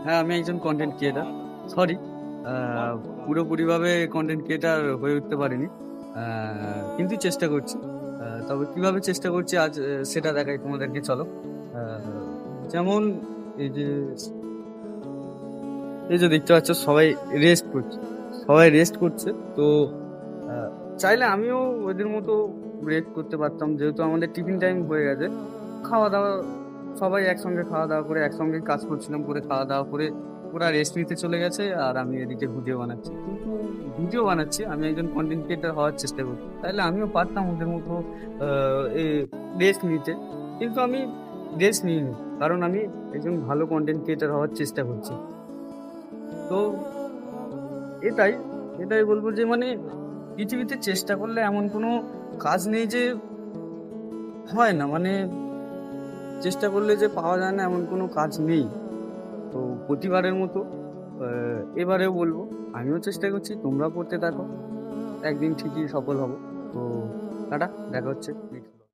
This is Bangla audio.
হ্যাঁ, আমি একজন কনটেন্ট ক্রিয়েটর। সরি, আ পুরোপুরিভাবে কনটেন্ট ক্রিয়েটর হয়ে উঠতে পারিনি। আ কিন্তু চেষ্টা করছি। তবে কিভাবে চেষ্টা করছি আজ সেটা দেখাই তোমাদেরকে চলো। আ যেমন এই যে দেখতে পাচ্ছ সবাই রেস্ট করছে। সবাই রেস্ট করছে। তো আ চাইলে আমিও ওদের মতো রেস্ট করতে পারতাম। যেহেতু আমাদের টিফিন টাইম হয়ে গেছে। খাওয়া-দাওয়া সবাই একসঙ্গে খাওয়া-দাওয়া করে একসঙ্গেই কাজ করছিলাম। করে খাওয়া-দাওয়া করে ওরা রেস্ট নিতে চলে গেছে। আর আমি এদিকে ভিডিও বানাচ্ছি। কিন্তু ভিডিও বানাচ্ছি, আমি একজন কনটেন্ট ক্রিয়েটর হওয়ার চেষ্টা করছি। তাইলে আমিও পারতাম ওদের মতো আ এ রেস্ট নিতে। কিন্তু আমি রেস্ট নিইনি। কারণ আমি একজন ভালো কনটেন্ট ক্রিয়েটর হওয়ার চেষ্টা করছি। তো এটাই, এটাই বলব যে মানে পৃথিবীতে চেষ্টা করলে এমন কোনো কাজ নেই যে হয় না। মানে চেষ্টা করলে যে পাওয়া যায় না এমন কোনো কাজ নেই। তো প্রতিবারের মতো আ এবারেও বলব, আমিও চেষ্টা করছি, তোমরাও করতে থাকো। একদিন ঠিকই সফল হব। তো টাটা, দেখা হচ্ছে নেক্সট